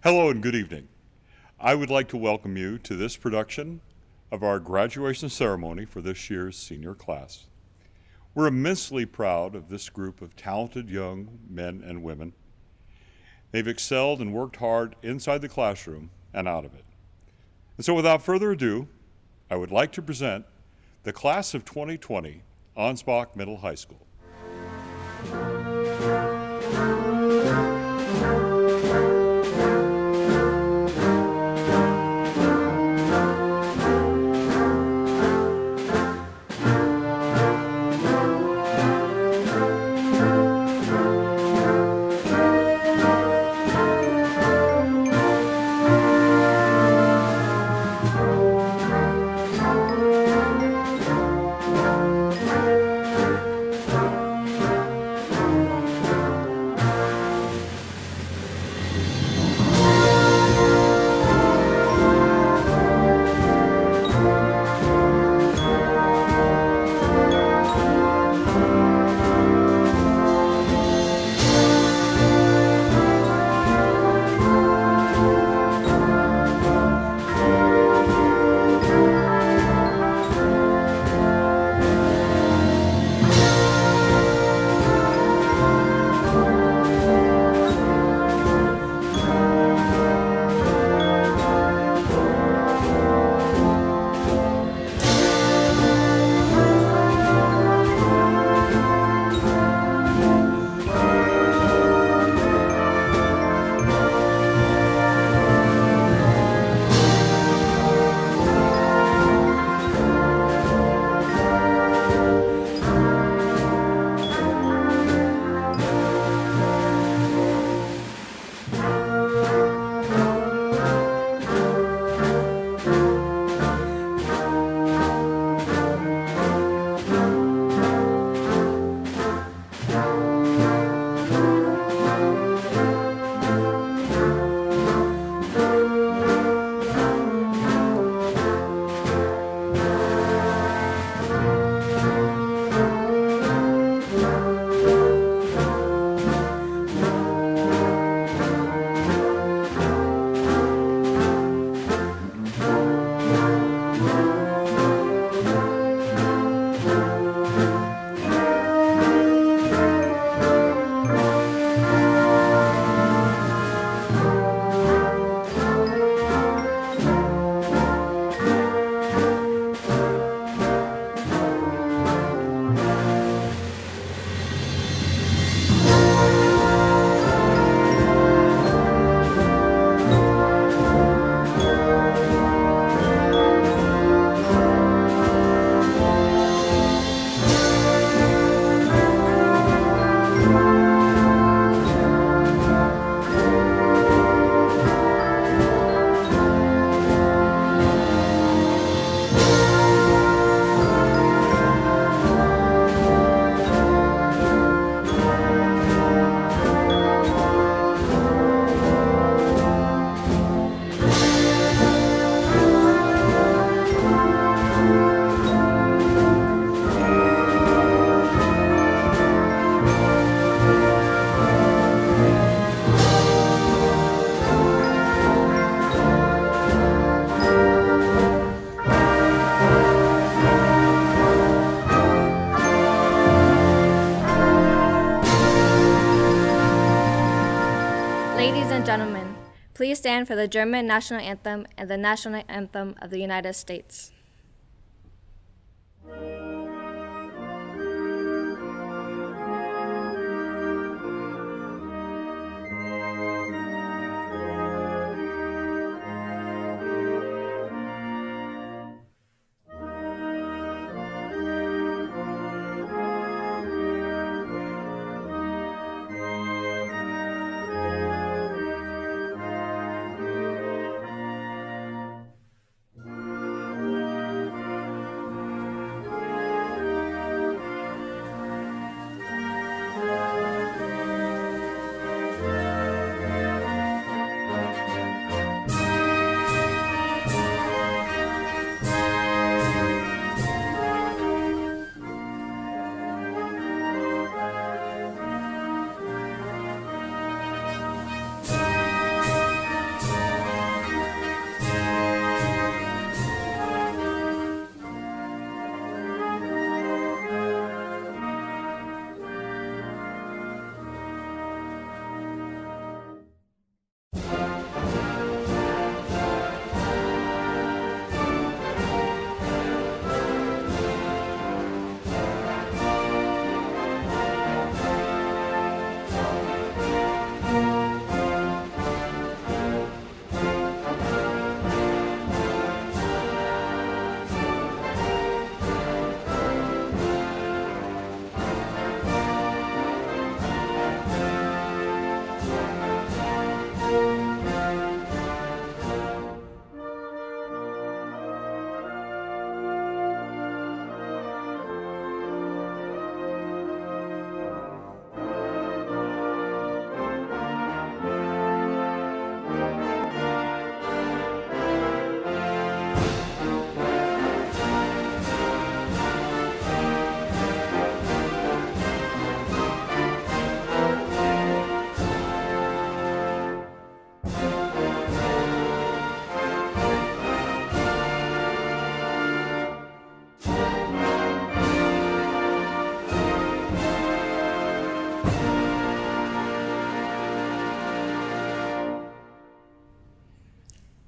Hello and good evening. I would like to welcome you to this production of our graduation ceremony for this year's senior class. We're immensely proud of this group of talented young men and women. They've excelled and worked hard inside the classroom and out of it. And so without further ado, I would like to present the class of 2020, Ansbach Middle High School. Ladies and gentlemen, please stand for the German national anthem and the national anthem of the United States.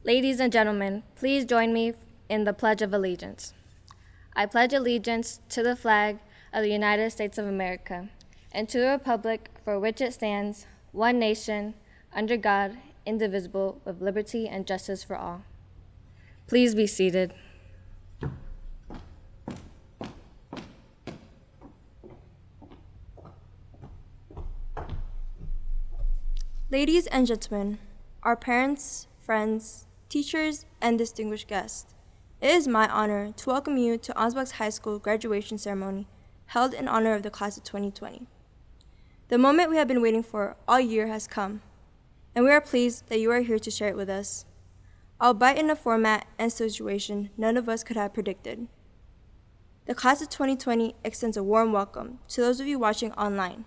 Ladies and gentlemen, please join me in the Pledge of Allegiance. I pledge allegiance to the flag of the United States of America and to the republic for which it stands, one nation, under God, indivisible, with liberty and justice for all. Please be seated. Ladies and gentlemen, our parents, friends, teachers, and distinguished guests, it is my honor to welcome you to Ansbach High School graduation ceremony held in honor of the class of 2020. The moment we have been waiting for all year has come, and we are pleased that you are here to share it with us, albeit in a format and situation none of us could have predicted. The class of 2020 extends a warm welcome to those of you watching online,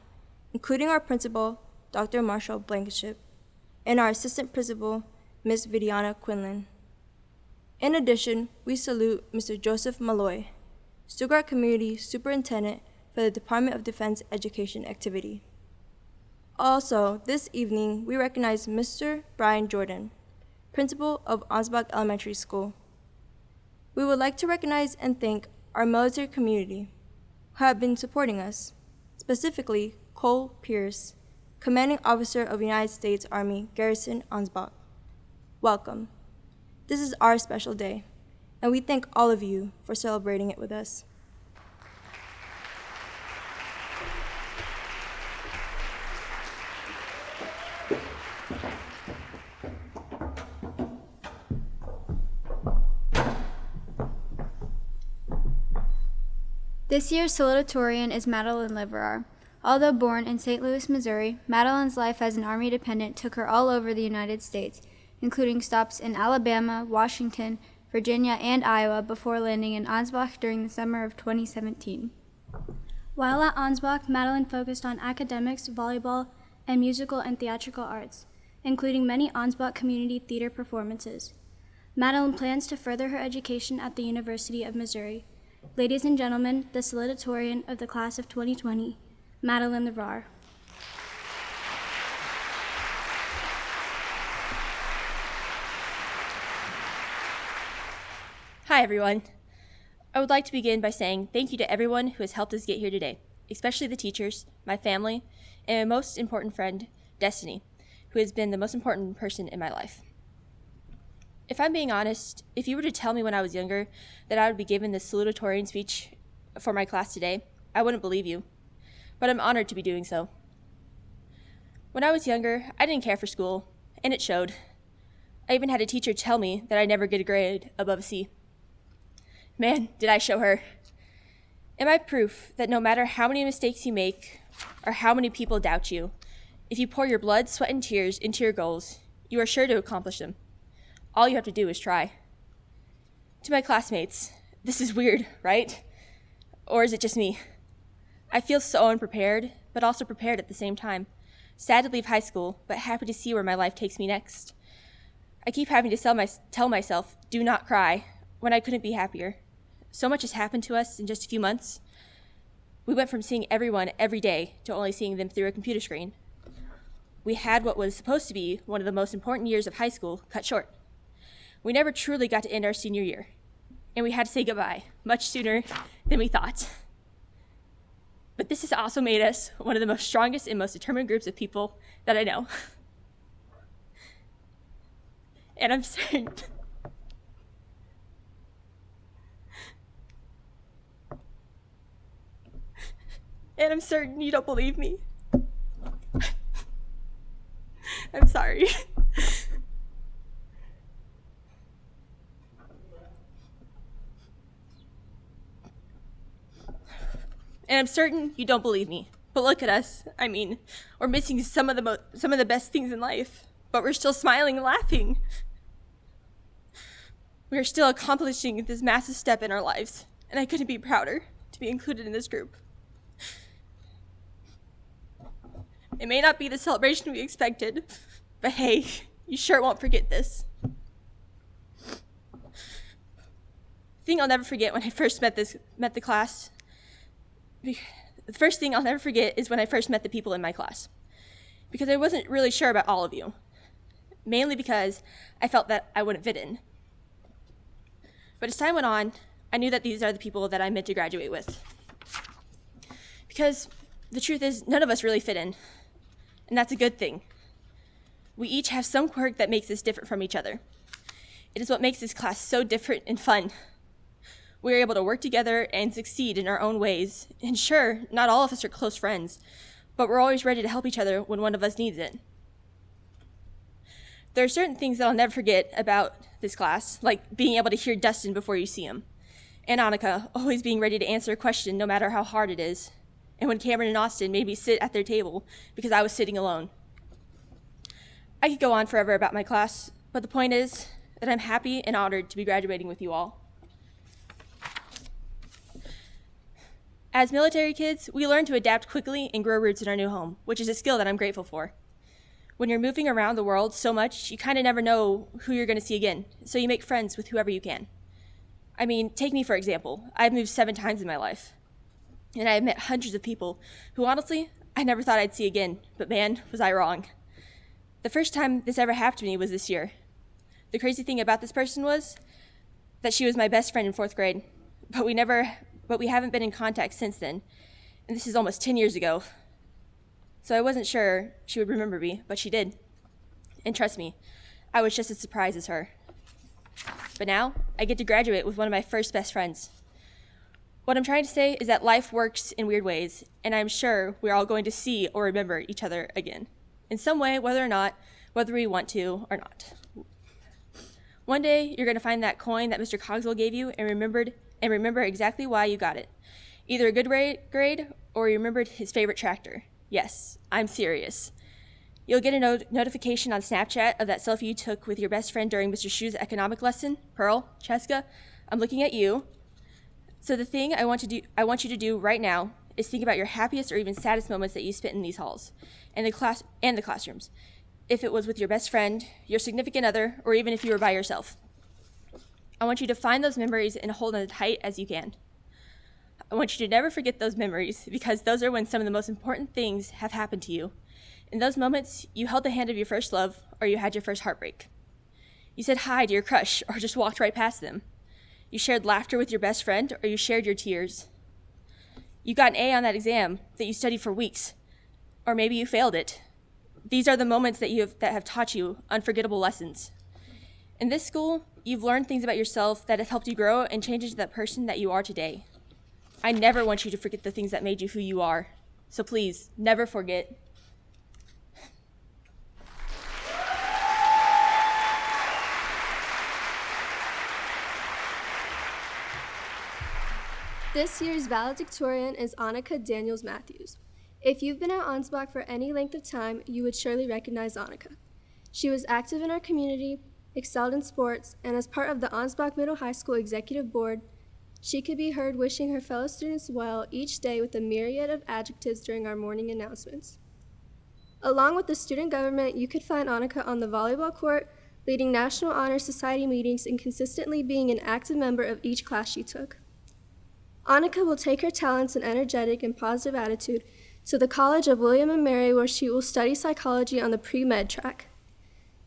including our principal, Dr. Marshall Blankenship, and our assistant principal, Ms. Vidiana Quinlan. In addition, we salute Mr. Joseph Malloy, Stuttgart Community Superintendent for the Department of Defense Education Activity. Also, this evening, we recognize Mr. Brian Jordan, Principal of Ansbach Elementary School. We would like to recognize and thank our military community who have been supporting us, specifically Cole Pierce, Commanding Officer of United States Army Garrison Ansbach. Welcome. This is our special day, and we thank all of you for celebrating it with us. This year's salutatorian is Madeline Liverar. Although born in St. Louis, Missouri, Madeline's life as an Army dependent took her all over the United States, including stops in Alabama, Washington, Virginia, and Iowa before landing in Ansbach during the summer of 2017. While at Ansbach, Madeline focused on academics, volleyball, and musical and theatrical arts, including many Ansbach community theater performances. Madeline plans to further her education at the University of Missouri. Ladies and gentlemen, the salutatorian of the class of 2020, Madeline Liverar. Hi, everyone. I would like to begin by saying thank you to everyone who has helped us get here today, especially the teachers, my family, and my most important friend, Destiny, who has been the most important person in my life. If I'm being honest, if you were to tell me when I was younger that I would be given this salutatorian speech for my class today, I wouldn't believe you, but I'm honored to be doing so. When I was younger, I didn't care for school, and it showed. I even had a teacher tell me that I'd never get a grade above a C. Man, did I show her. Am I proof that no matter how many mistakes you make or how many people doubt you, if you pour your blood, sweat, and tears into your goals, you are sure to accomplish them. All you have to do is try. To my classmates, this is weird, right? Or is it just me? I feel so unprepared, but also prepared at the same time. Sad to leave high school, but happy to see where my life takes me next. I keep having to tell myself, do not cry, when I couldn't be happier. So much has happened to us in just a few months. We went from seeing everyone every day to only seeing them through a computer screen. We had what was supposed to be one of the most important years of high school cut short. We never truly got to end our senior year, and we had to say goodbye much sooner than we thought. But this has also made us one of the most strongest and most determined groups of people that I know. And I'm certain you don't believe me. I'm sorry. And I'm certain you don't believe me. But look at us. I mean, we're missing some of the best things in life, but we're still smiling and laughing. We are still accomplishing this massive step in our lives, and I couldn't be prouder to be included in this group. It may not be the celebration we expected, but hey, you sure won't forget this. The thing I'll never forget when I first met the class, the first thing I'll never forget is when I first met the people in my class, because I wasn't really sure about all of you. mainly because I felt that I wouldn't fit in. But as time went on, I knew that these are the people that I meant to graduate with. Because the truth is, none of us really fit in, and that's a good thing. We each have some quirk that makes us different from each other. It is what makes this class so different and fun. We are able to work together and succeed in our own ways. And sure, not all of us are close friends, but we're always ready to help each other when one of us needs it. There are certain things that I'll never forget about this class, like being able to hear Dustin before you see him, and Annika always being ready to answer a question no matter how hard it is, and when Cameron and Austin made me sit at their table because I was sitting alone. I could go on forever about my class, but the point is that I'm happy and honored to be graduating with you all. As military kids, we learn to adapt quickly and grow roots in our new home, which is a skill that I'm grateful for. When you're moving around the world so much, you kind of never know who you're going to see again, so you make friends with whoever you can. I mean, take me for example. I've moved 7 times in my life, and I have met hundreds of people who honestly, I never thought I'd see again, but man, was I wrong. The first time this ever happened to me was this year. The crazy thing about this person was that she was my best friend in 4th grade, but we haven't been in contact since then, and this is almost 10 years ago. So I wasn't sure she would remember me, but she did. And trust me, I was just as surprised as her. But now, I get to graduate with one of my first best friends. What I'm trying to say is that life works in weird ways, and I'm sure we're all going to see or remember each other again, in some way, whether we want to or not. One day, you're going to find that coin that Mr. Cogswell gave you and remember exactly why you got it. Either a good grade or you remembered his favorite tractor. Yes, I'm serious. You'll get a notification on Snapchat of that selfie you took with your best friend during Mr. Shu's economic lesson. Pearl, Cheska, I'm looking at you. So the thing I want you to do right now is think about your happiest or even saddest moments that you spent in these halls and the classrooms. If it was with your best friend, your significant other, or even if you were by yourself. I want you to find those memories and hold them as tight as you can. I want you to never forget those memories because those are when some of the most important things have happened to you. In those moments, you held the hand of your first love or you had your first heartbreak. You said hi to your crush or just walked right past them. You shared laughter with your best friend or you shared your tears. You got an A on that exam that you studied for weeks, or maybe you failed it. These are the moments that have taught you unforgettable lessons. In this school, you've learned things about yourself that have helped you grow and change into that person that you are today. I never want you to forget the things that made you who you are. So please, never forget. This year's valedictorian is Annika Daniels-Matthews. If you've been at Ansbach for any length of time, you would surely recognize Annika. She was active in our community, excelled in sports, and as part of the Ansbach Middle High School Executive Board, she could be heard wishing her fellow students well each day with a myriad of adjectives during our morning announcements. Along with the student government, you could find Annika on the volleyball court, leading National Honor Society meetings and consistently being an active member of each class she took. Annika will take her talents and energetic and positive attitude to the College of William and Mary, where she will study psychology on the pre-med track.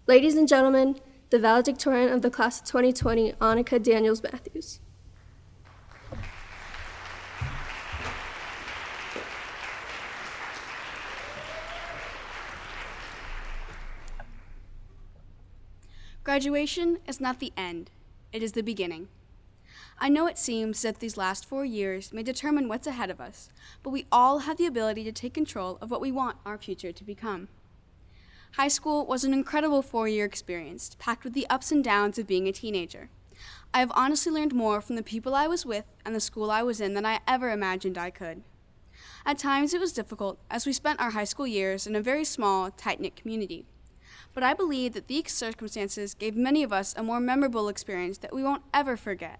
Ladies and gentlemen, the valedictorian of the class of 2020, Annika Daniels-Matthews. Graduation is not the end, it is the beginning. I know it seems that these last 4 years may determine what's ahead of us, but we all have the ability to take control of what we want our future to become. High school was an incredible 4-year experience, packed with the ups and downs of being a teenager. I have honestly learned more from the people I was with and the school I was in than I ever imagined I could. At times it was difficult, as we spent our high school years in a very small, tight-knit community. But I believe that these circumstances gave many of us a more memorable experience that we won't ever forget,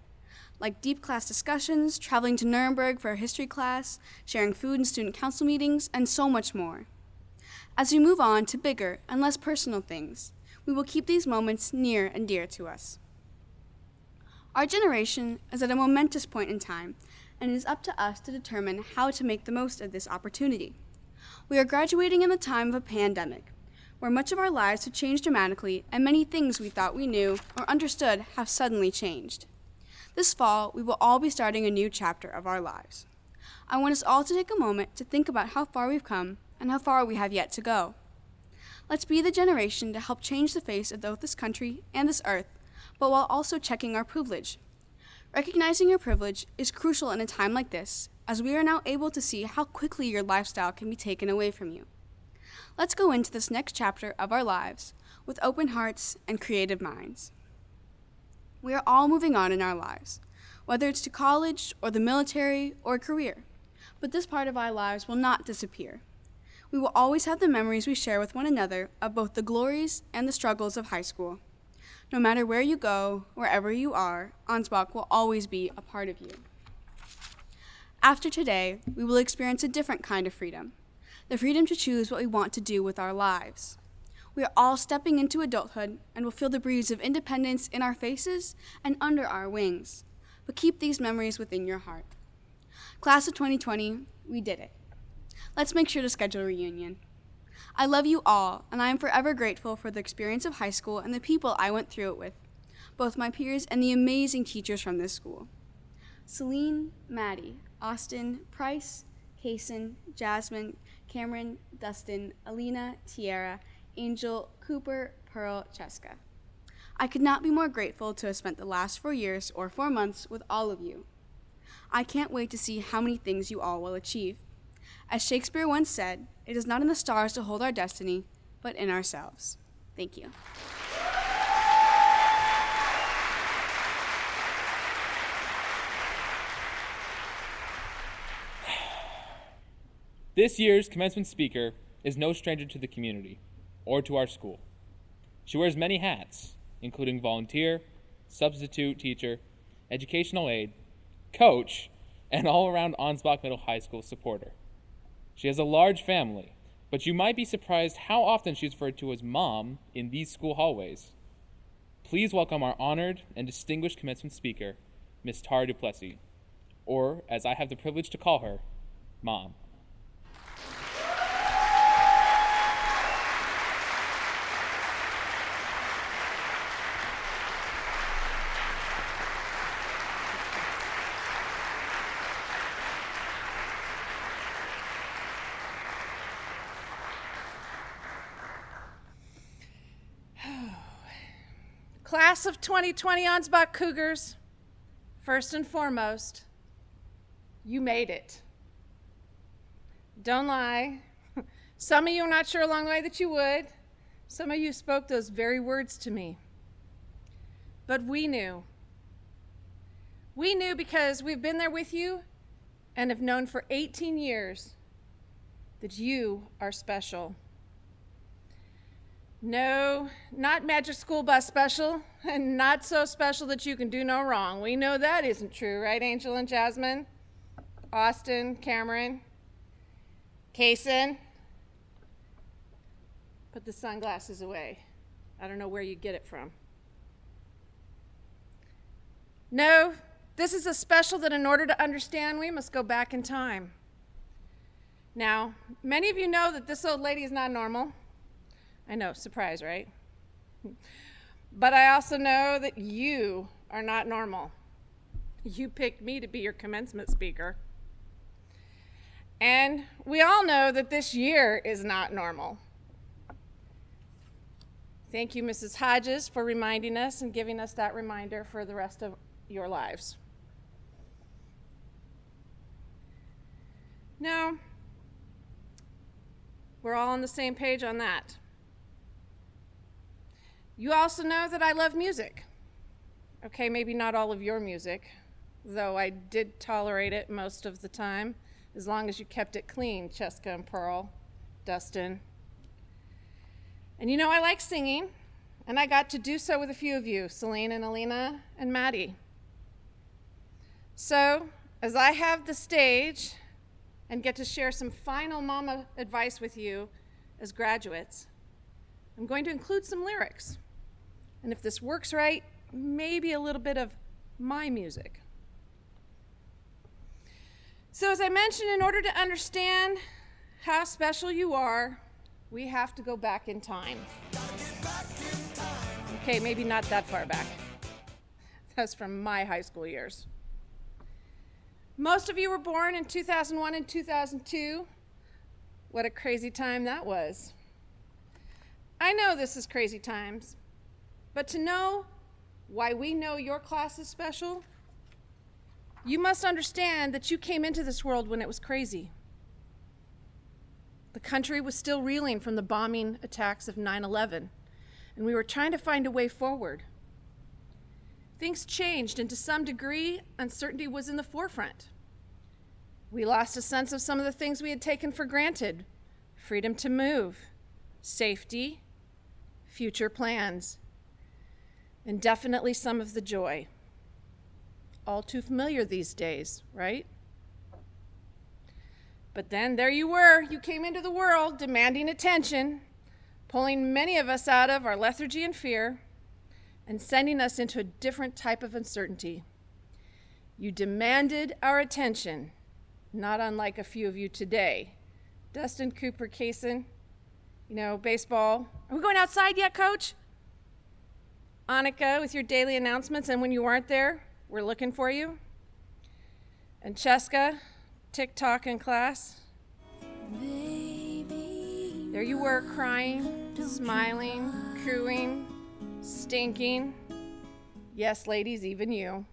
like deep class discussions, traveling to Nuremberg for a history class, sharing food in student council meetings, and so much more. As we move on to bigger and less personal things, we will keep these moments near and dear to us. Our generation is at a momentous point in time, and it is up to us to determine how to make the most of this opportunity. We are graduating in the time of a pandemic, where much of our lives have changed dramatically and many things we thought we knew or understood have suddenly changed. This fall, we will all be starting a new chapter of our lives. I want us all to take a moment to think about how far we've come and how far we have yet to go. Let's be the generation to help change the face of both this country and this earth, but while also checking our privilege. Recognizing your privilege is crucial in a time like this, as we are now able to see how quickly your lifestyle can be taken away from you. Let's go into this next chapter of our lives with open hearts and creative minds. We are all moving on in our lives, whether it's to college or the military or a career, but this part of our lives will not disappear. We will always have the memories we share with one another of both the glories and the struggles of high school. No matter where you go, wherever you are, Ansbach will always be a part of you. After today, we will experience a different kind of freedom, the freedom to choose what we want to do with our lives. We are all stepping into adulthood and will feel the breeze of independence in our faces and under our wings, but keep these memories within your heart. Class of 2020, we did it. Let's make sure to schedule a reunion. I love you all, and I am forever grateful for the experience of high school and the people I went through it with, both my peers and the amazing teachers from this school. Celine, Maddie, Austin, Price, Kaysen, Jasmine, Cameron, Dustin, Alina, Tiara, Angel, Cooper, Pearl, Cheska. I could not be more grateful to have spent the last 4 years or 4 months with all of you. I can't wait to see how many things you all will achieve. As Shakespeare once said, it is not in the stars to hold our destiny, but in ourselves. Thank you. This year's commencement speaker is no stranger to the community or to our school. She wears many hats, including volunteer, substitute teacher, educational aide, coach, and all-around Ansbach Middle High School supporter. She has a large family, but you might be surprised how often she's referred to as Mom in these school hallways. Please welcome our honored and distinguished commencement speaker, Ms. Tara Duplessis, or, as I have the privilege to call her, Mom. Class of 2020 Ansbach Cougars, first and foremost, you made it. Don't lie. Some of you are not sure along the way that you would. Some of you spoke those very words to me. But we knew. We knew because we've been there with you and have known for 18 years that you are special. No, not Magic School Bus special, and not so special that you can do no wrong. We know that isn't true, right, Angel and Jasmine? Austin, Cameron, Kaysen? Put the sunglasses away. I don't know where you get it from. No, this is a special that in order to understand, we must go back in time. Now, many of you know that this old lady is not normal. I know, surprise, right? But I also know that you are not normal. You picked me to be your commencement speaker. And we all know that this year is not normal. Thank you, Mrs. Hodges, for reminding us and giving us that reminder for the rest of your lives. Now, we're all on the same page on that. You also know that I love music. Okay, maybe not all of your music, though I did tolerate it most of the time, as long as you kept it clean, Cheska and Pearl, Dustin. And you know I like singing, and I got to do so with a few of you, Celine and Alina and Maddie. So, as I have the stage and get to share some final mama advice with you as graduates, I'm going to include some lyrics. And if this works right, maybe a little bit of my music. So as I mentioned, in order to understand how special you are, We have to go back in time. Okay, maybe not that far back. That's from my high school years. Most of you were born in 2001 and 2002. What a crazy time that was. I know this is crazy times, but to know why we know your class is special, you must understand that you came into this world when it was crazy. The country was still reeling from the bombing attacks of 9/11, and we were trying to find a way forward. Things changed, and to some degree, uncertainty was in the forefront. We lost a sense of some of the things we had taken for granted: freedom to move, safety, future plans, and definitely some of the joy. All too familiar these days, right? But then there you were, you came into the world demanding attention, pulling many of us out of our lethargy and fear, and sending us into a different type of uncertainty. You demanded our attention, not unlike a few of you today. Dustin, Cooper, Kaysen, baseball. Are we going outside yet, Coach? Annika with your daily announcements, and when you weren't there, we're looking for you. And Cheska, TikTok in class. There you were, crying, smiling, cooing, stinking. Yes, ladies, even you.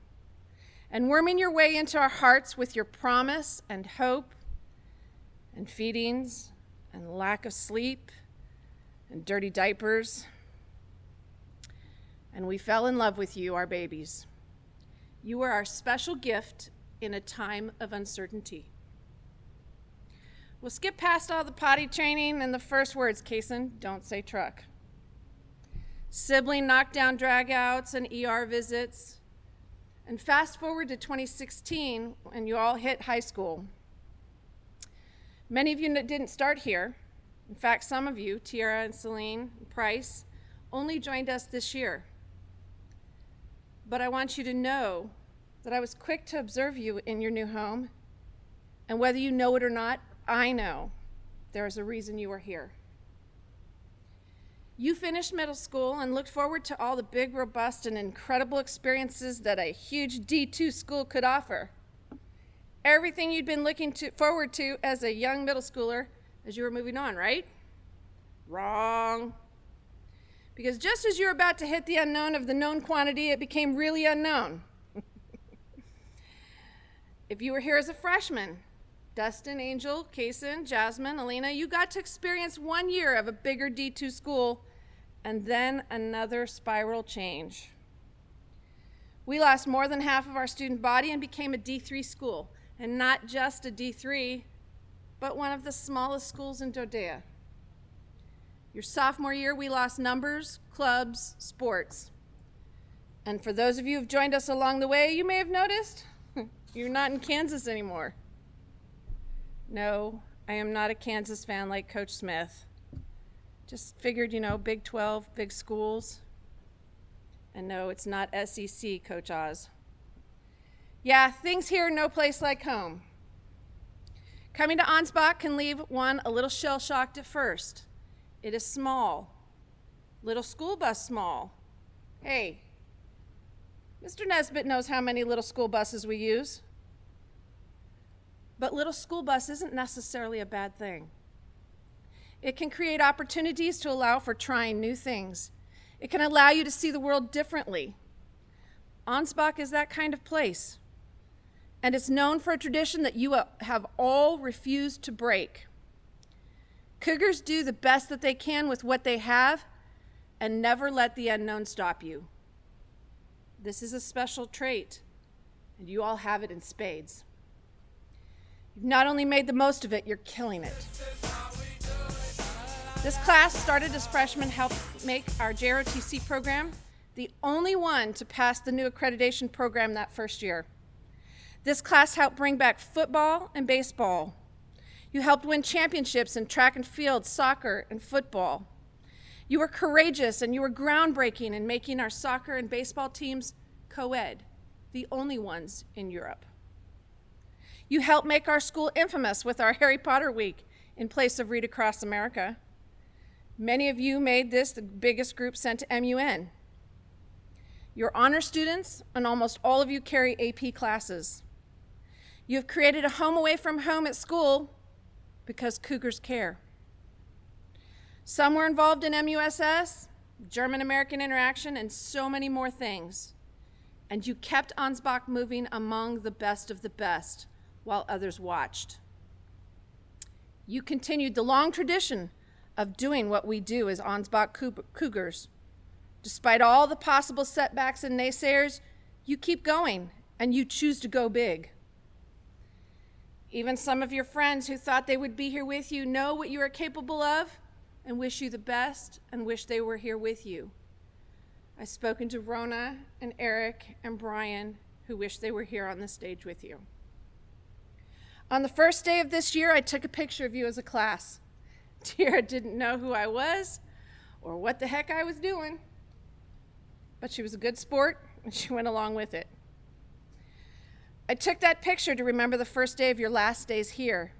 And worming your way into our hearts with your promise and hope and feedings and lack of sleep and dirty diapers. And we fell in love with you, our babies. You were our special gift in a time of uncertainty. We'll skip past all the potty training and the first words, Kaysen, don't say truck. Sibling knockdown dragouts and ER visits. And fast forward to 2016 when you all hit high school. Many of you didn't start here. In fact, some of you, Tiara and Celine and Price, only joined us this year. But I want you to know that I was quick to observe you in your new home. And whether you know it or not, I know there is a reason you are here. You finished middle school and looked forward to all the big, robust, and incredible experiences that a huge D2 school could offer. Everything you'd been looking forward to as a young middle schooler as you were moving on, right? Wrong. Because just as you were about to hit the unknown of the known quantity, it became really unknown. If you were here as a freshman, Dustin, Angel, Kaysen, Jasmine, Alina, you got to experience 1 year of a bigger D2 school and then another spiral change. We lost more than half of our student body and became a D3 school, and not just a D3, but one of the smallest schools in Dodea. Your sophomore year, we lost numbers, clubs, sports. And for those of you who've joined us along the way, you may have noticed you're not in Kansas anymore. No, I am not a Kansas fan like Coach Smith. Just figured, Big 12, big schools. And no, it's not SEC, Coach Oz. Yeah, things here are no place like home. Coming to Ansbach can leave one a little shell-shocked at first. It is small. Little school bus small. Hey, Mr. Nesbitt knows how many little school buses we use. But little school bus isn't necessarily a bad thing. It can create opportunities to allow for trying new things. It can allow you to see the world differently. Ansbach is that kind of place. And it's known for a tradition that you have all refused to break. Cougars do the best that they can with what they have and never let the unknown stop you. This is a special trait, and you all have it in spades. You've not only made the most of it, you're killing it. This class started as freshmen, helped make our JROTC program the only one to pass the new accreditation program that first year. This class helped bring back football and baseball. You helped win championships in track and field, soccer, and football. You were courageous and you were groundbreaking in making our soccer and baseball teams co-ed, the only ones in Europe. You helped make our school infamous with our Harry Potter Week in place of Read Across America. Many of you made this the biggest group sent to MUN. You're honor students, and almost all of you carry AP classes. You have created a home away from home at school because Cougars care. Some were involved in MUSS, German-American Interaction, and so many more things. And you kept Ansbach moving among the best of the best while others watched. You continued the long tradition of doing what we do as Ansbach Cougars. Despite all the possible setbacks and naysayers, you keep going and you choose to go big. Even some of your friends who thought they would be here with you know what you are capable of and wish you the best and wish they were here with you. I've spoken to Rona and Eric and Brian, who wish they were here on the stage with you. On the first day of this year, I took a picture of you as a class. Tara didn't know who I was or what the heck I was doing, but she was a good sport and she went along with it. I took that picture to remember the first day of your last days here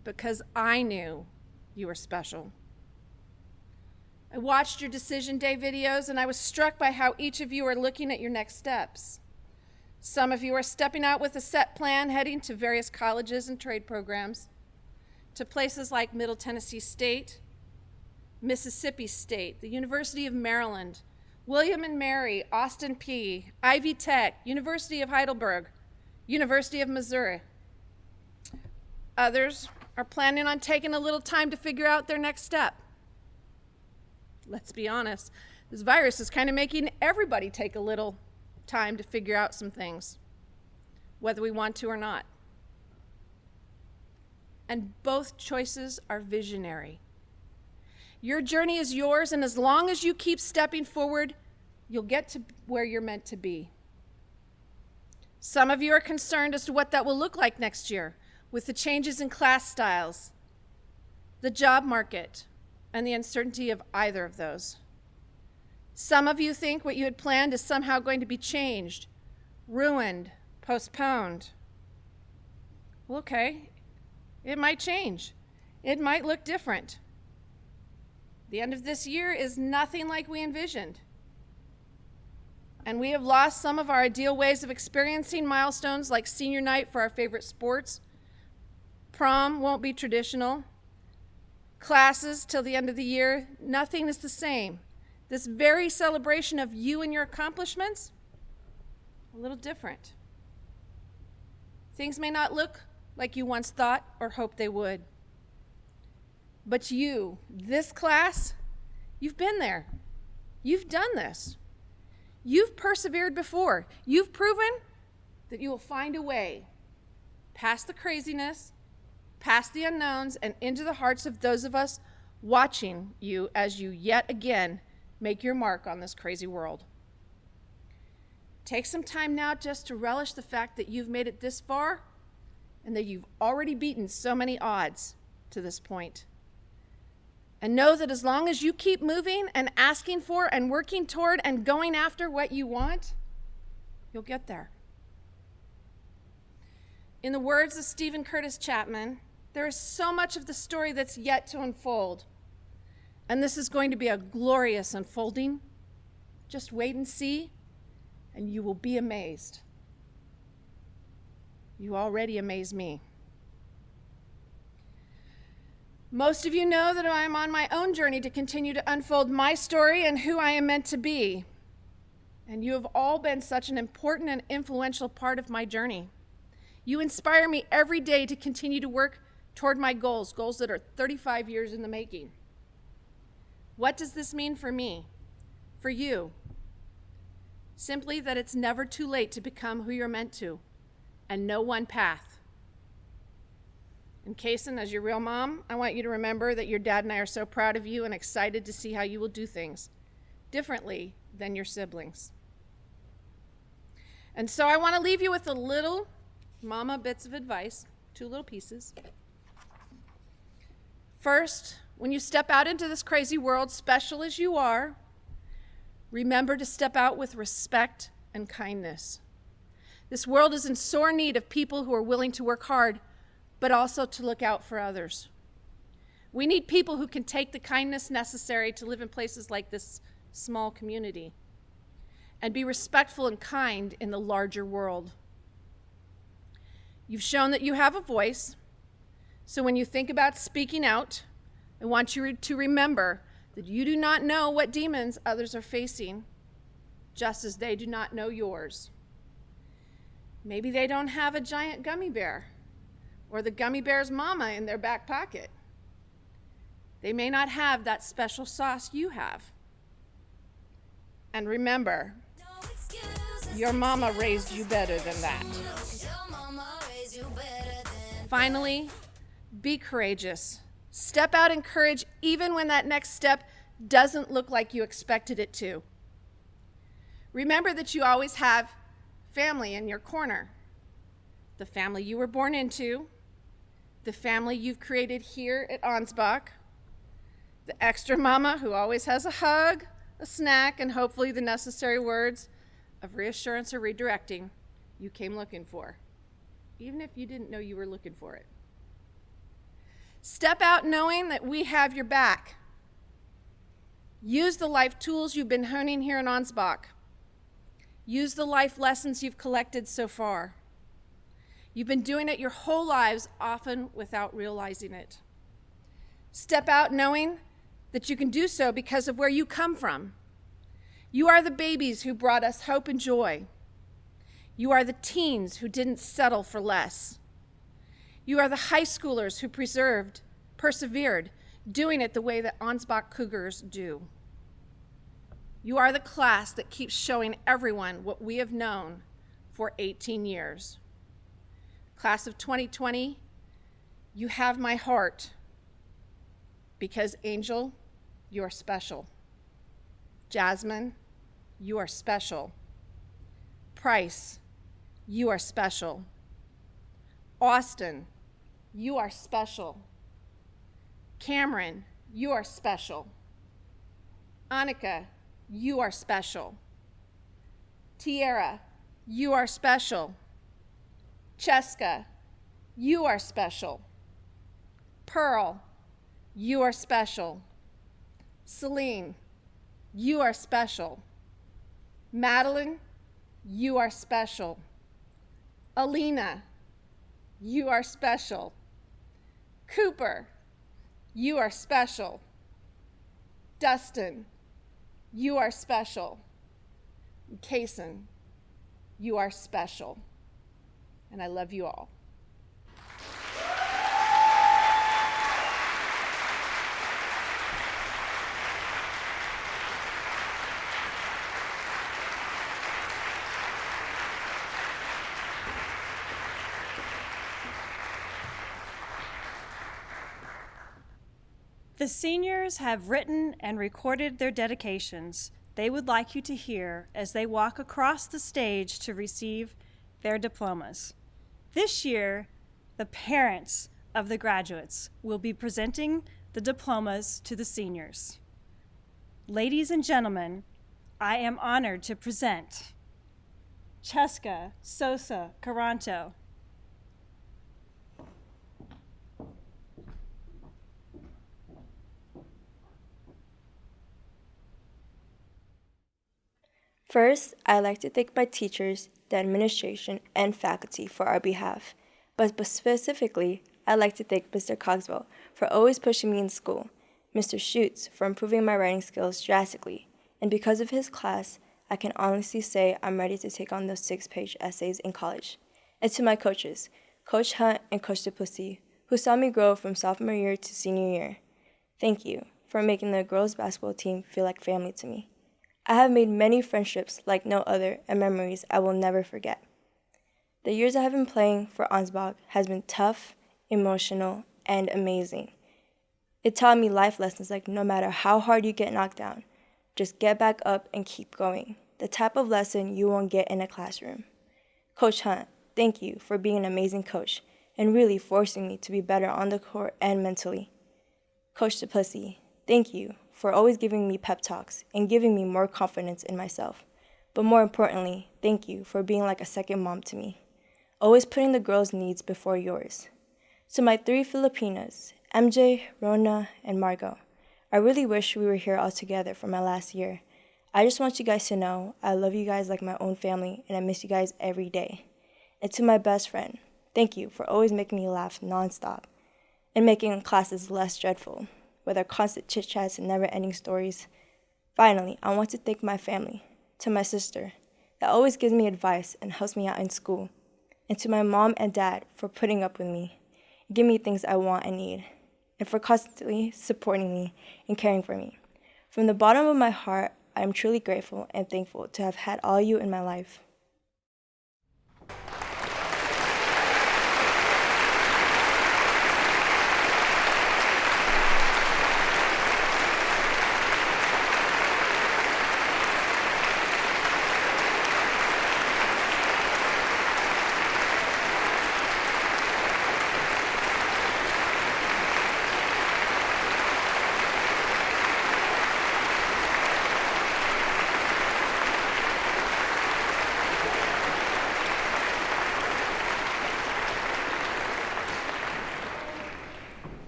because I knew you were special. I watched your decision day videos and I was struck by how each of you are looking at your next steps. Some of you are stepping out with a set plan, heading to various colleges and trade programs, to places like Middle Tennessee State, Mississippi State, the University of Maryland, William and Mary, Austin Peay, Ivy Tech, University of Heidelberg, University of Missouri. Others are planning on taking a little time to figure out their next step. Let's be honest, this virus is kind of making everybody take a little time to figure out some things, whether we want to or not. And both choices are visionary. Your journey is yours, and as long as you keep stepping forward, you'll get to where you're meant to be. Some of you are concerned as to what that will look like next year with the changes in class styles, the job market, and the uncertainty of either of those. Some of you think what you had planned is somehow going to be changed, ruined, postponed. Well, okay, it might change. It might look different. The end of this year is nothing like we envisioned. And we have lost some of our ideal ways of experiencing milestones like senior night for our favorite sports. Prom won't be traditional. Classes till the end of the year, nothing is the same. This very celebration of you and your accomplishments, a little different. Things may not look like you once thought or hoped they would. But you, this class, you've been there. You've done this. You've persevered before. You've proven that you will find a way past the craziness, past the unknowns, and into the hearts of those of us watching you as you yet again make your mark on this crazy world. Take some time now just to relish the fact that you've made it this far and that you've already beaten so many odds to this point. And know that as long as you keep moving and asking for and working toward and going after what you want, you'll get there. In the words of Stephen Curtis Chapman, there is so much of the story that's yet to unfold. And this is going to be a glorious unfolding. Just wait and see, and you will be amazed. You already amaze me. Most of you know that I am on my own journey to continue to unfold my story and who I am meant to be. And you have all been such an important and influential part of my journey. You inspire me every day to continue to work toward my goals that are 35 years in the making. What does this mean for me, for you? Simply that it's never too late to become who you're meant to, and no one path. And Kason, as your real mom, I want you to remember that your dad and I are so proud of you and excited to see how you will do things differently than your siblings. And so I want to leave you with a little mama bits of advice, 2 little pieces. First, when you step out into this crazy world, special as you are, remember to step out with respect and kindness. This world is in sore need of people who are willing to work hard, but also to look out for others. We need people who can take the kindness necessary to live in places like this small community and be respectful and kind in the larger world. You've shown that you have a voice, so when you think about speaking out, I want you to remember that you do not know what demons others are facing, just as they do not know yours. Maybe they don't have a giant gummy bear or the gummy bear's mama in their back pocket. They may not have that special sauce you have. And remember, your mama raised you better than that. Finally, be courageous. Step out in courage even when that next step doesn't look like you expected it to. Remember that you always have family in your corner. The family you were born into, the family you've created here at Ansbach, the extra mama who always has a hug, a snack, and hopefully the necessary words of reassurance or redirecting you came looking for, even if you didn't know you were looking for it. Step out knowing that we have your back. Use the life tools you've been honing here in Ansbach. Use the life lessons you've collected so far. You've been doing it your whole lives, often without realizing it. Step out knowing that you can do so because of where you come from. You are the babies who brought us hope and joy. You are the teens who didn't settle for less. You are the high schoolers who persevered, doing it the way that Ansbach Cougars do. You are the class that keeps showing everyone what we have known for 18 years. Class of 2020, you have my heart because Angel, you are special. Jasmine, you are special. Price, you are special. Austin, you are special. Cameron, you are special. Annika, you are special. Tierra, you are special. Cheska, you are special. Pearl, you are special. Celine, you are special. Madeline, you are special. Alina, you are special. Cooper, you are special. Dustin, you are special. Kason, you are special. And I love you all. The seniors have written and recorded their dedications they would like you to hear as they walk across the stage to receive their diplomas. This year, the parents of the graduates will be presenting the diplomas to the seniors. Ladies and gentlemen, I am honored to present Cheska Sosa Caranto, First, I'd like to thank my teachers, the administration, and faculty for our behalf. But specifically, I'd like to thank Mr. Cogswell for always pushing me in school, Mr. Schutz for improving my writing skills drastically, and because of his class, I can honestly say I'm ready to take on those 6-page essays in college. And to my coaches, Coach Hunt and Coach Duplessis, who saw me grow from sophomore year to senior year. Thank you for making the girls' basketball team feel like family to me. I have made many friendships like no other and memories I will never forget. The years I have been playing for Ansbach has been tough, emotional, and amazing. It taught me life lessons like no matter how hard you get knocked down, just get back up and keep going. The type of lesson you won't get in a classroom. Coach Hunt, thank you for being an amazing coach and really forcing me to be better on the court and mentally. Coach Duplessis, thank you for always giving me pep talks and giving me more confidence in myself. But more importantly, thank you for being like a second mom to me, always putting the girls' needs before yours. To my 3 Filipinas MJ, Rona, and Margot. I really wish we were here all together for my last year. I just want you guys to know I love you guys like my own family, and I miss you guys every day. And to my best friend, thank you for always making me laugh nonstop and making classes less dreadful, with our constant chit-chats and never-ending stories. Finally, I want to thank my family, to my sister, that always gives me advice and helps me out in school, and to my mom and dad for putting up with me, give me things I want and need, and for constantly supporting me and caring for me. From the bottom of my heart, I am truly grateful and thankful to have had all you in my life.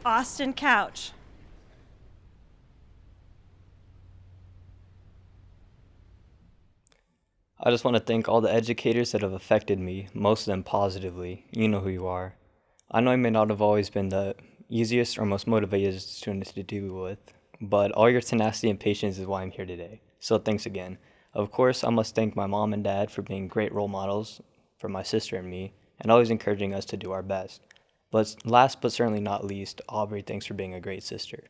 Austin Couch. I just want to thank all the educators that have affected me, most of them positively. You know who you are. I know I may not have always been the easiest or most motivated student to deal with, but all your tenacity and patience is why I'm here today. So thanks again. Of course, I must thank my mom and dad for being great role models for my sister and me, and always encouraging us to do our best. But last but certainly not least, Aubrey, thanks for being a great sister.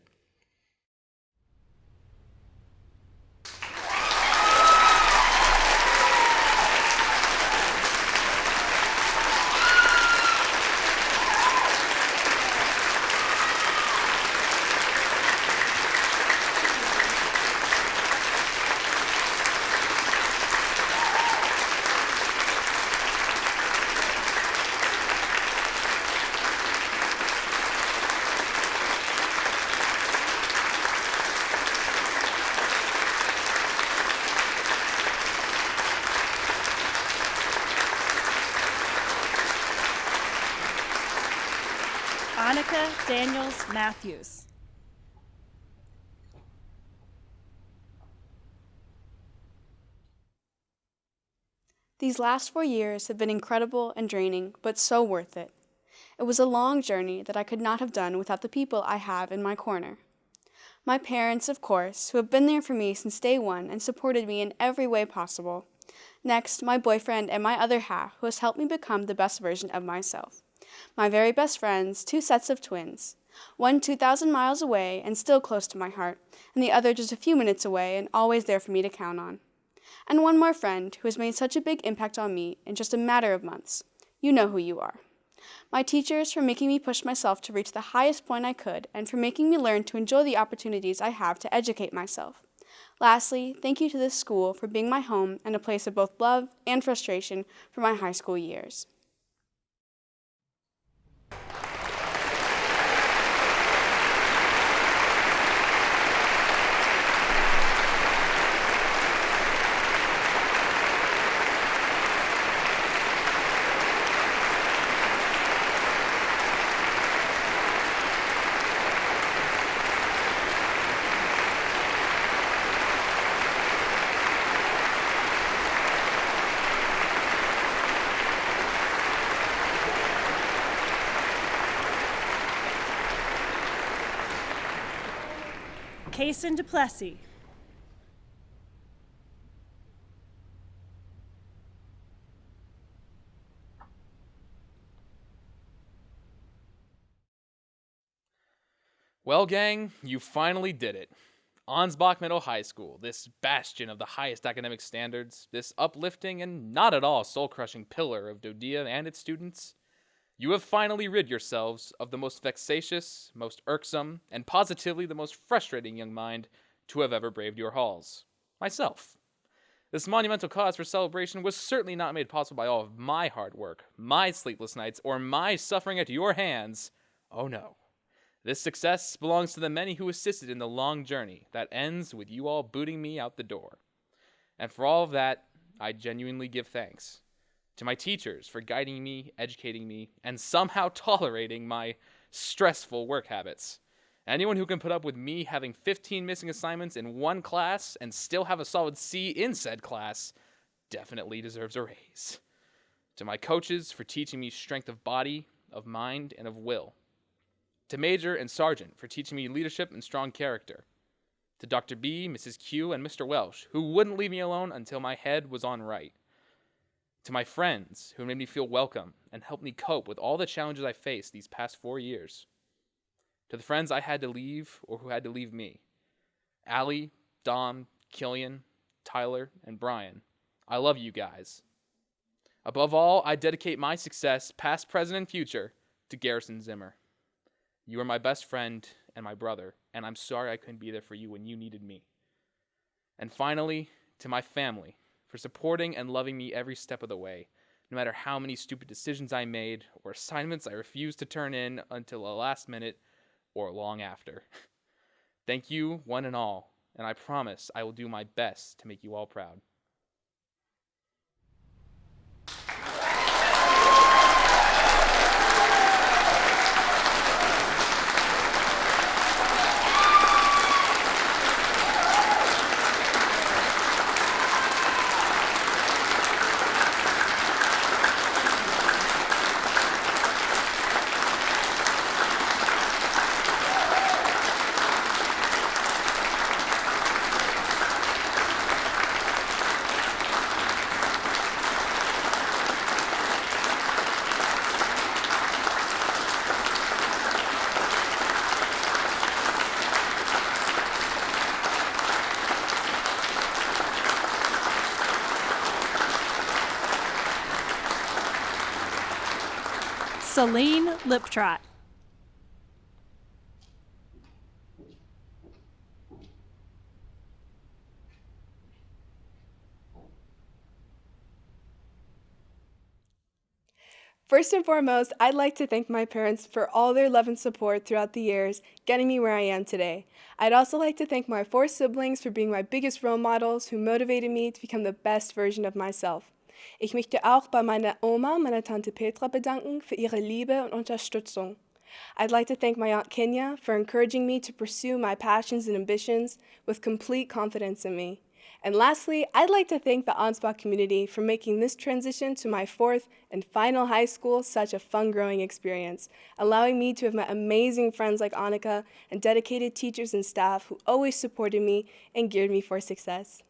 Annika Daniels Matthews. These last 4 years have been incredible and draining, but so worth it. It was a long journey that I could not have done without the people I have in my corner. My parents, of course, who have been there for me since day one and supported me in every way possible. Next, my boyfriend and my other half, who has helped me become the best version of myself. My very best friends, 2 sets of twins. One 2,000 miles away and still close to my heart, and the other just a few minutes away and always there for me to count on. And one more friend who has made such a big impact on me in just a matter of months. You know who you are. My teachers for making me push myself to reach the highest point I could and for making me learn to enjoy the opportunities I have to educate myself. Lastly, thank you to this school for being my home and a place of both love and frustration for my high school years. Kason Duplessis. Well, gang, you finally did it. Ansbach Middle High School, this bastion of the highest academic standards, this uplifting and not at all soul-crushing pillar of Dodia and its students, you have finally rid yourselves of the most vexatious, most irksome, and positively the most frustrating young mind to have ever braved your halls. Myself. This monumental cause for celebration was certainly not made possible by all of my hard work, my sleepless nights, or my suffering at your hands. Oh no. This success belongs to the many who assisted in the long journey that ends with you all booting me out the door. And for all of that, I genuinely give thanks. To my teachers for guiding me, educating me, and somehow tolerating my stressful work habits. Anyone who can put up with me having 15 missing assignments in one class and still have a solid C in said class definitely deserves a raise. To my coaches for teaching me strength of body, of mind, and of will. To Major and Sergeant for teaching me leadership and strong character. To Dr. B, Mrs. Q, and Mr. Welsh, who wouldn't leave me alone until my head was on right. To my friends who made me feel welcome and helped me cope with all the challenges I faced these past 4 years. To the friends I had to leave or who had to leave me. Allie, Dom, Killian, Tyler, and Brian. I love you guys. Above all, I dedicate my success, past, present, and future, to Garrison Zimmer. You are my best friend and my brother, and I'm sorry I couldn't be there for you when you needed me. And finally, to my family, for supporting and loving me every step of the way, no matter how many stupid decisions I made or assignments I refused to turn in until the last minute or long after. Thank you, one and all, and I promise I will do my best to make you all proud. Celine Liptrot. First and foremost, I'd like to thank my parents for all their love and support throughout the years, getting me where I am today. I'd also like to thank my 4 siblings for being my biggest role models who motivated me to become the best version of myself. Ich möchte auch bei meiner Oma, meiner Tante Petra, bedanken für ihre Liebe und Unterstützung. I'd like to thank my Aunt Kenya for encouraging me to pursue my passions and ambitions with complete confidence in me. And lastly, I'd like to thank the Ansbach community for making this transition to my 4th and final high school such a fun growing experience, allowing me to have met amazing friends like Annika and dedicated teachers and staff who always supported me and geared me for success.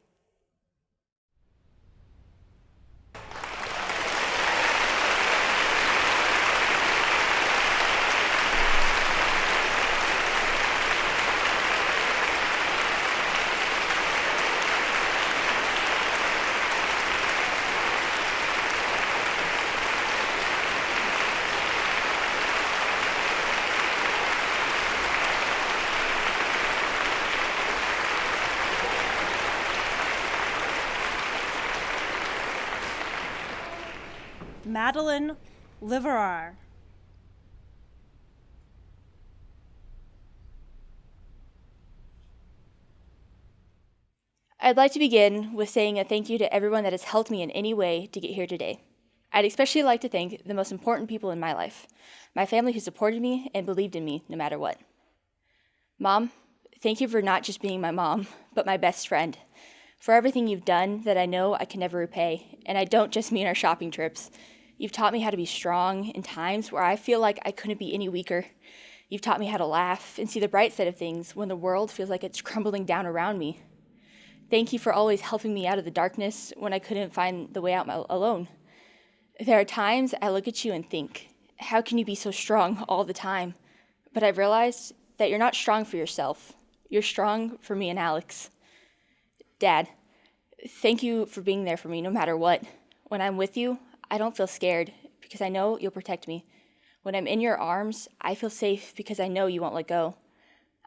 Madeline Liverar. I'd like to begin with saying a thank you to everyone that has helped me in any way to get here today. I'd especially like to thank the most important people in my life, my family who supported me and believed in me no matter what. Mom, thank you for not just being my mom, but my best friend, for everything you've done that I know I can never repay, and I don't just mean our shopping trips. You've taught me how to be strong in times where I feel like I couldn't be any weaker. You've taught me how to laugh and see the bright side of things when the world feels like it's crumbling down around me. Thank you for always helping me out of the darkness when I couldn't find the way out alone. There are times I look at you and think, how can you be so strong all the time? But I've realized that you're not strong for yourself. You're strong for me and Alex. Dad, thank you for being there for me no matter what. When I'm with you, I don't feel scared because I know you'll protect me. When I'm in your arms, I feel safe because I know you won't let go.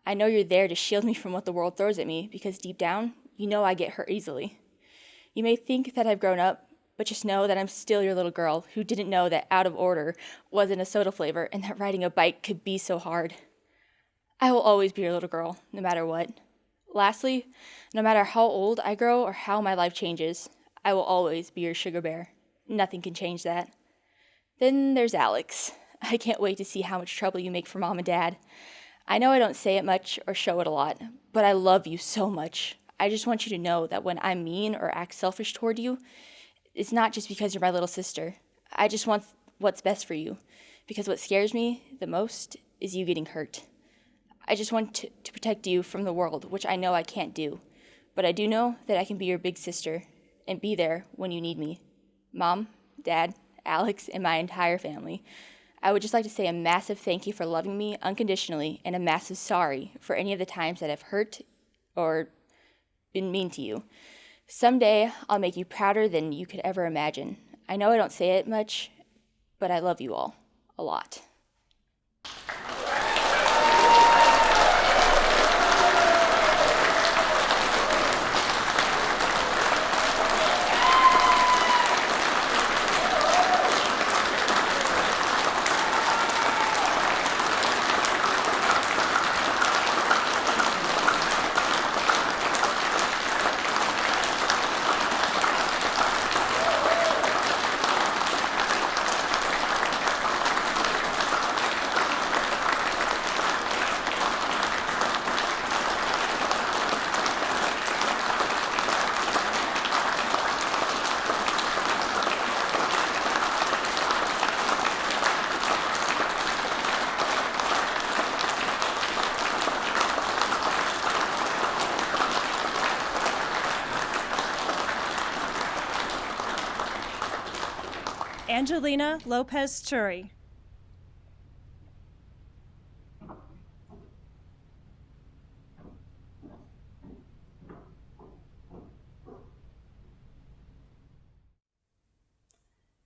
I know you're there to shield me from what the world throws at me because deep down, you know I get hurt easily. You may think that I've grown up, but just know that I'm still your little girl who didn't know that out of order wasn't a soda flavor and that riding a bike could be so hard. I will always be your little girl, no matter what. Lastly, no matter how old I grow or how my life changes, I will always be your sugar bear. Nothing can change that. Then there's Alex. I can't wait to see how much trouble you make for Mom and Dad. I know I don't say it much or show it a lot, but I love you so much. I just want you to know that when I'm mean or act selfish toward you, it's not just because you're my little sister. I just want what's best for you, because what scares me the most is you getting hurt. I just want to protect you from the world, which I know I can't do. But I do know that I can be your big sister and be there when you need me. Mom, Dad, Alex, and my entire family, I would just like to say a massive thank you for loving me unconditionally and a massive sorry for any of the times that I've hurt or been mean to you. Someday, I'll make you prouder than you could ever imagine. I know I don't say it much, but I love you all a lot. Angelina Lopez Turi.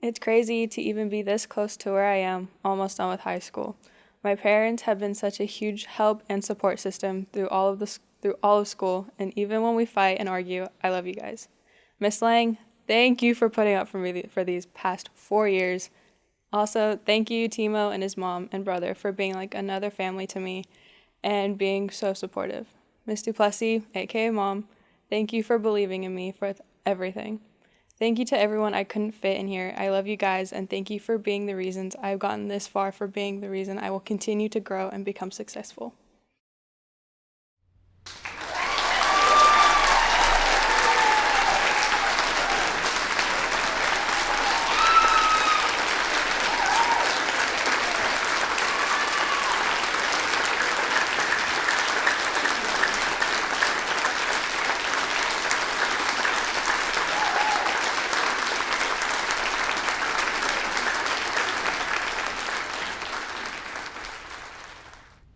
It's crazy to even be this close to where I am, almost done with high school. My parents have been such a huge help and support system through all of school, and even when we fight and argue, I love you guys. Miss Lang, thank you for putting up for me for these past 4 years. Also, thank you, Timo and his mom and brother, for being like another family to me and being so supportive. Miss Duplessis, aka Mom, thank you for believing in me for everything. Thank you to everyone I couldn't fit in here. I love you guys, and thank you for being the reasons I've gotten this far, for being the reason I will continue to grow and become successful.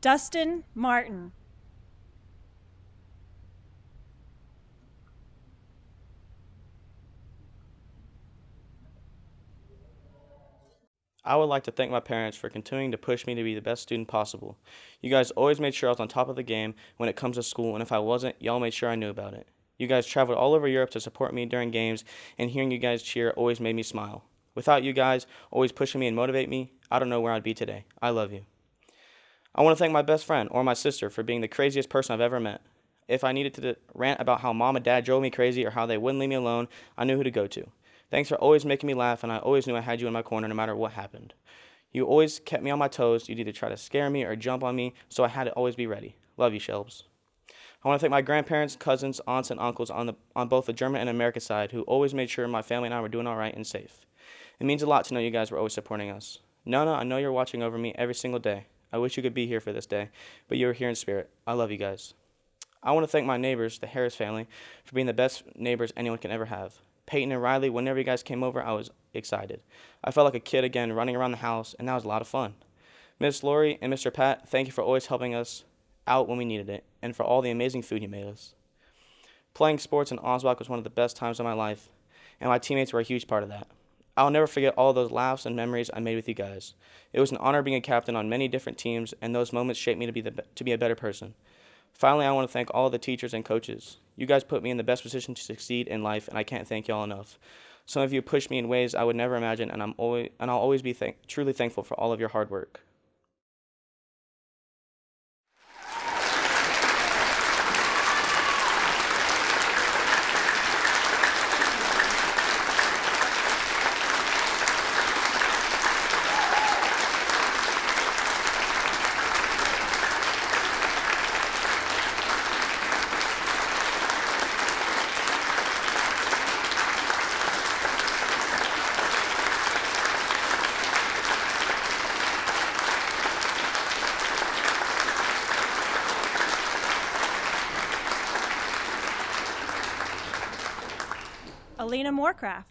Dustin Martin. I would like to thank my parents for continuing to push me to be the best student possible. You guys always made sure I was on top of the game when it comes to school, and if I wasn't, y'all made sure I knew about it. You guys traveled all over Europe to support me during games, and hearing you guys cheer always made me smile. Without you guys always pushing me and motivate me, I don't know where I'd be today. I love you. I want to thank my best friend or my sister for being the craziest person I've ever met. If I needed to rant about how Mom and Dad drove me crazy or how they wouldn't leave me alone, I knew who to go to. Thanks for always making me laugh, and I always knew I had you in my corner no matter what happened. You always kept me on my toes. You'd either try to scare me or jump on me, so I had to always be ready. Love you, Shelbs. I want to thank my grandparents, cousins, aunts, and uncles on both the German and American side who always made sure my family and I were doing all right and safe. It means a lot to know you guys were always supporting us. Nona, I know you're watching over me every single day. I wish you could be here for this day, but you were here in spirit. I love you guys. I want to thank my neighbors, the Harris family, for being the best neighbors anyone can ever have. Peyton and Riley, whenever you guys came over, I was excited. I felt like a kid again running around the house, and that was a lot of fun. Miss Lori and Mr. Pat, thank you for always helping us out when we needed it, and for all the amazing food you made us. Playing sports in Ansbach was one of the best times of my life, and my teammates were a huge part of that. I'll never forget all those laughs and memories I made with you guys. It was an honor being a captain on many different teams, and those moments shaped me to be a better person. Finally, I want to thank all the teachers and coaches. You guys put me in the best position to succeed in life, and I can't thank y'all enough. Some of you pushed me in ways I would never imagine, and I'll always be truly thankful for all of your hard work. Alina Moorcraft.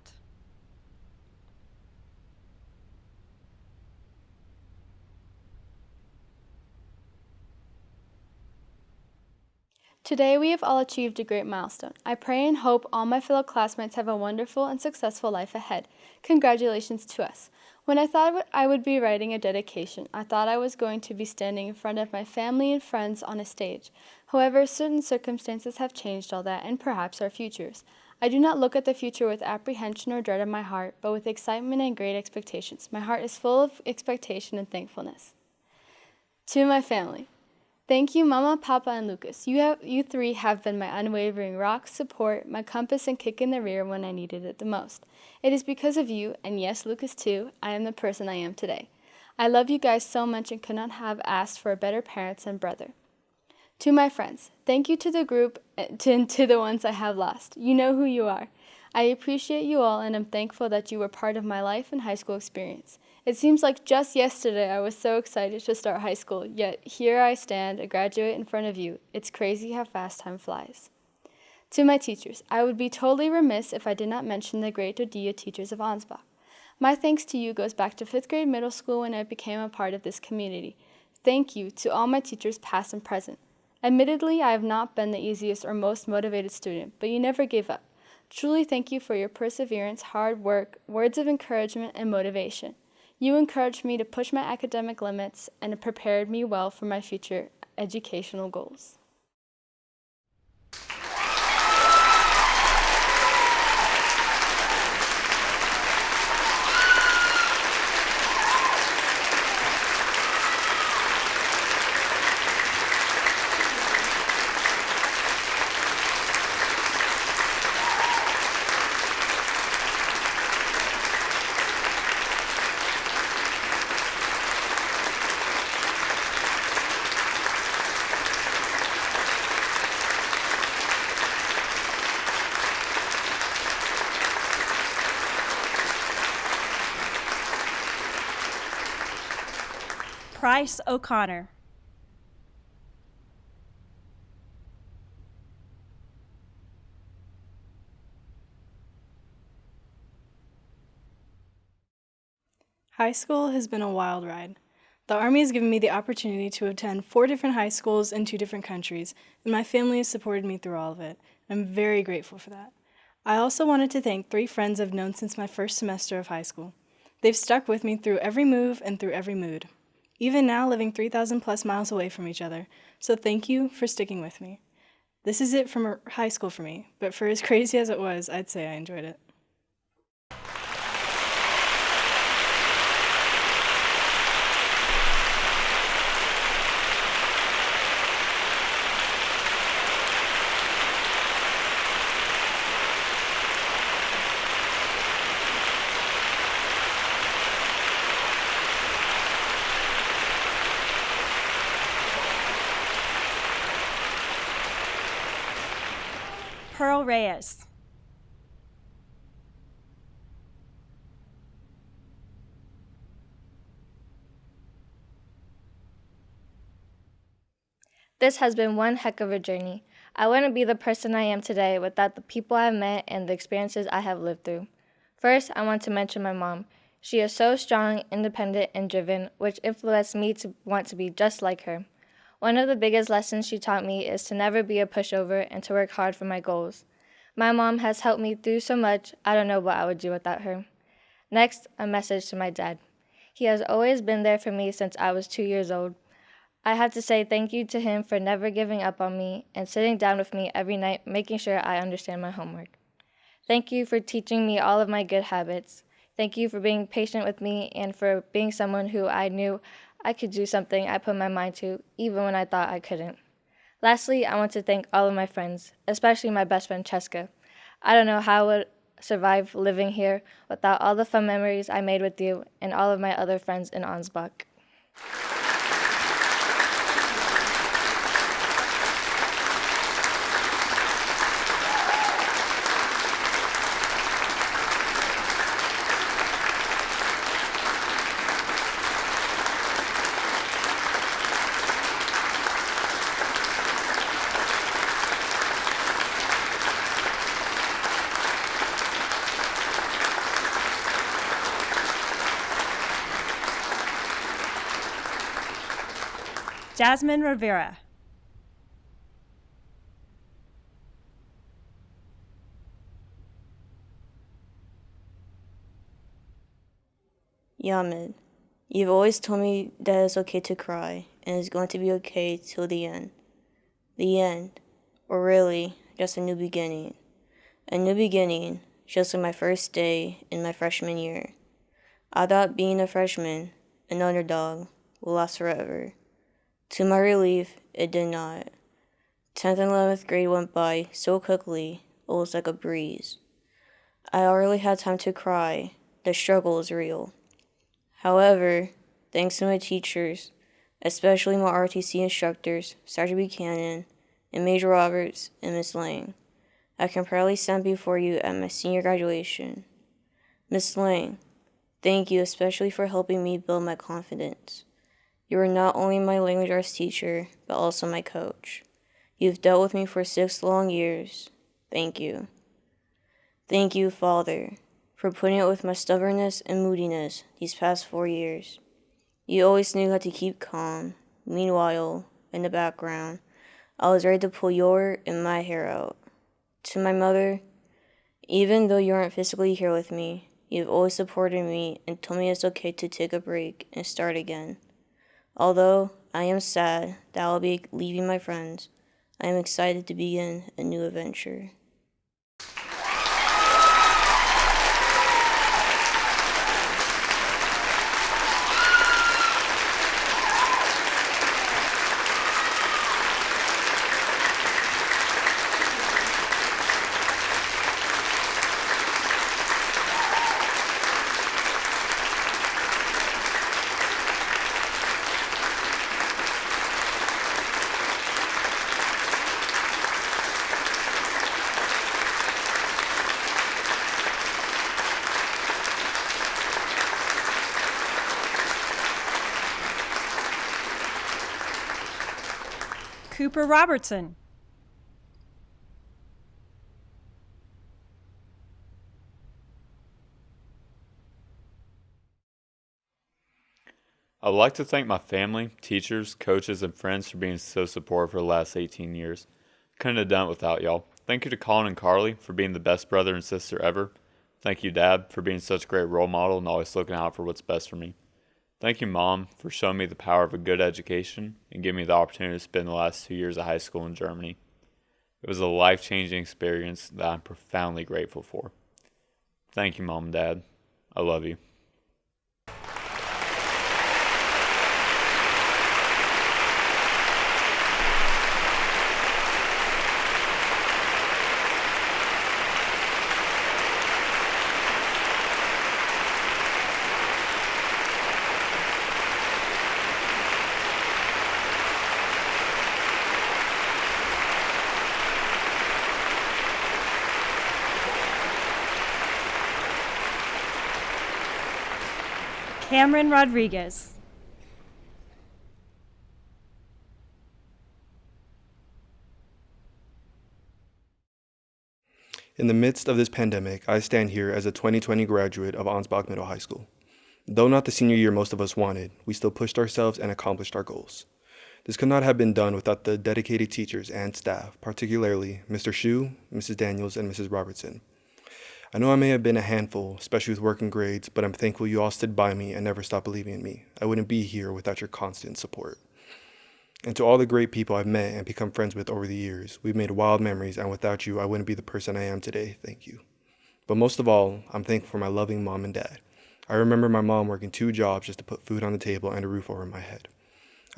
Today we have all achieved a great milestone. I pray and hope all my fellow classmates have a wonderful and successful life ahead. Congratulations to us. When I thought I would be writing a dedication, I thought I was going to be standing in front of my family and friends on a stage. However, certain circumstances have changed all that and perhaps our futures. I do not look at the future with apprehension or dread in my heart, but with excitement and great expectations. My heart is full of expectation and thankfulness. To my family. Thank you, Mama, Papa, and Lucas. You three have been my unwavering rock, support, my compass, and kick in the rear when I needed it the most. It is because of you, and yes, Lucas too, I am the person I am today. I love you guys so much and could not have asked for a better parents and brother. To my friends, thank you to the group and to the ones I have lost. You know who you are. I appreciate you all and am thankful that you were part of my life and high school experience. It seems like just yesterday I was so excited to start high school, yet here I stand, a graduate in front of you. It's crazy how fast time flies. To my teachers, I would be totally remiss if I did not mention the great Odia teachers of Ansbach. My thanks to you goes back to 5th grade middle school when I became a part of this community. Thank you to all my teachers past and present. Admittedly, I have not been the easiest or most motivated student, but you never gave up. Truly thank you for your perseverance, hard work, words of encouragement, and motivation. You encouraged me to push my academic limits and prepared me well for my future educational goals. Price O'Connor. High school has been a wild ride. The Army has given me the opportunity to attend 4 different high schools in 2 different countries, and my family has supported me through all of it. I'm very grateful for that. I also wanted to thank 3 friends I've known since my first semester of high school. They've stuck with me through every move and through every mood. Even now living 3,000 plus miles away from each other, so thank you for sticking with me. This is it from high school for me, but for as crazy as it was, I'd say I enjoyed it. Pearl Reyes. This has been one heck of a journey. I wouldn't be the person I am today without the people I've met and the experiences I have lived through. First, I want to mention my mom. She is so strong, independent, and driven, which influenced me to want to be just like her. One of the biggest lessons she taught me is to never be a pushover and to work hard for my goals. My mom has helped me through so much, I don't know what I would do without her. Next, a message to my dad. He has always been there for me since I was 2 years old. I have to say thank you to him for never giving up on me and sitting down with me every night, making sure I understand my homework. Thank you for teaching me all of my good habits. Thank you for being patient with me and for being someone who I knew I could do something I put my mind to, even when I thought I couldn't. Lastly, I want to thank all of my friends, especially my best friend Cheska. I don't know how I would survive living here without all the fun memories I made with you and all of my other friends in Ansbach. Jasmine Rivera. Yamid, you've always told me that it's okay to cry, and it's going to be okay till the end. The end, or really, just a new beginning. A new beginning, just like my first day in my freshman year. I thought being a freshman, an underdog, will last forever. To my relief, it did not. 10th and 11th grade went by so quickly, it was like a breeze. I already had time to cry. The struggle is real. However, thanks to my teachers, especially my RTC instructors, Sergeant Buchanan, and Major Roberts, and Miss Lang, I can proudly stand before you at my senior graduation. Miss Lang, thank you especially for helping me build my confidence. You are not only my language arts teacher, but also my coach. You've dealt with me for 6 long years. Thank you. Thank you, Father, for putting up with my stubbornness and moodiness these past 4 years. You always knew how to keep calm. Meanwhile, in the background, I was ready to pull your and my hair out. To my mother, even though you aren't physically here with me, you've always supported me and told me it's okay to take a break and start again. Although I am sad that I'll be leaving my friends, I am excited to begin a new adventure. Cooper Robertson. I would like to thank my family, teachers, coaches, and friends for being so supportive for the last 18 years. Couldn't have done it without y'all. Thank you to Colin and Carly for being the best brother and sister ever. Thank you, Dad, for being such a great role model and always looking out for what's best for me. Thank you, Mom, for showing me the power of a good education and giving me the opportunity to spend the last 2 years of high school in Germany. It was a life-changing experience that I'm profoundly grateful for. Thank you, Mom and Dad. I love you. Cameron Rodriguez. In the midst of this pandemic, I stand here as a 2020 graduate of Ansbach Middle High School. Though not the senior year most of us wanted, we still pushed ourselves and accomplished our goals. This could not have been done without the dedicated teachers and staff, particularly Mr. Shu, Mrs. Daniels, and Mrs. Robertson. I know I may have been a handful, especially with working grades, but I'm thankful you all stood by me and never stopped believing in me. I wouldn't be here without your constant support. And to all the great people I've met and become friends with over the years, we've made wild memories, and without you, I wouldn't be the person I am today. Thank you. But most of all, I'm thankful for my loving mom and dad. I remember my mom working 2 jobs just to put food on the table and a roof over my head.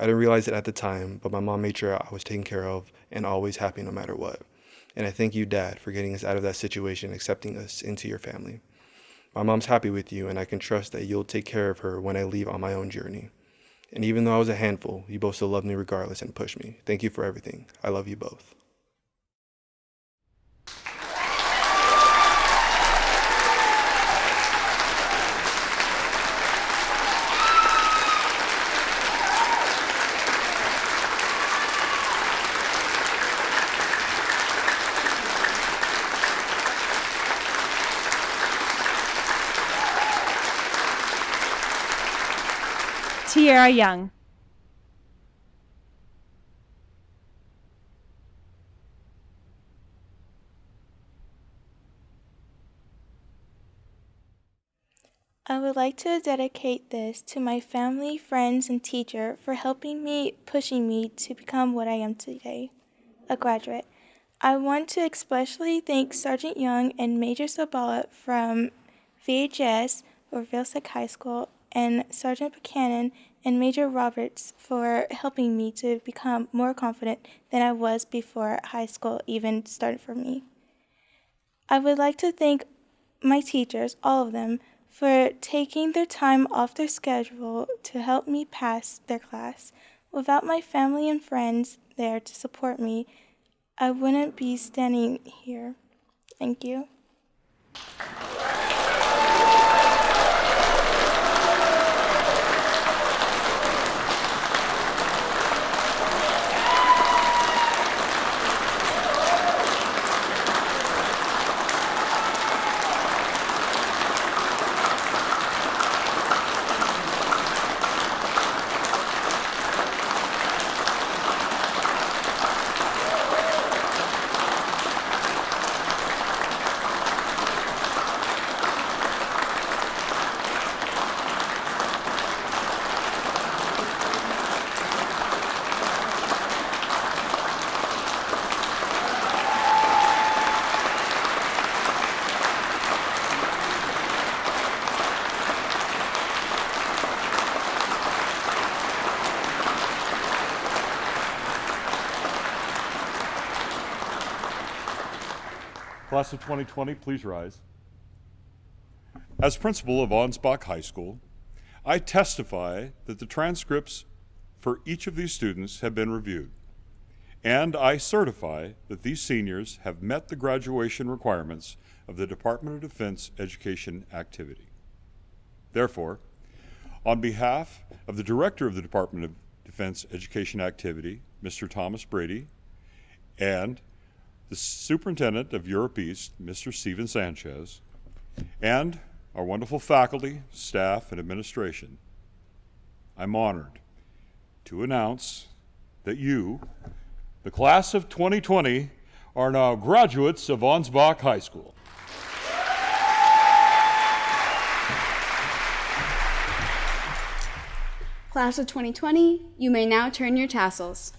I didn't realize it at the time, but my mom made sure I was taken care of and always happy no matter what. And I thank you, Dad, for getting us out of that situation and accepting us into your family. My mom's happy with you, and I can trust that you'll take care of her when I leave on my own journey. And even though I was a handful, you both still loved me regardless and pushed me. Thank you for everything. I love you both. Tierra Young. I would like to dedicate this to my family, friends, and teacher for helping me, pushing me to become what I am today, a graduate. I want to especially thank Sergeant Young and Major Sabala from VHS, or Vilsack High School, and Sergeant Buchanan and Major Roberts for helping me to become more confident than I was before high school even started for me. I would like to thank my teachers, all of them, for taking their time off their schedule to help me pass their class. Without my family and friends there to support me, I wouldn't be standing here. Thank you. Class of 2020, please rise. As principal of Ansbach High School, I testify that the transcripts for each of these students have been reviewed, and I certify that these seniors have met the graduation requirements of the Department of Defense Education Activity. Therefore, on behalf of the Director of the Department of Defense Education Activity, Mr. Thomas Brady, and the Superintendent of Europe East, Mr. Steven Sanchez, and our wonderful faculty, staff, and administration, I'm honored to announce that you, the class of 2020, are now graduates of Ansbach High School. Class of 2020, you may now turn your tassels.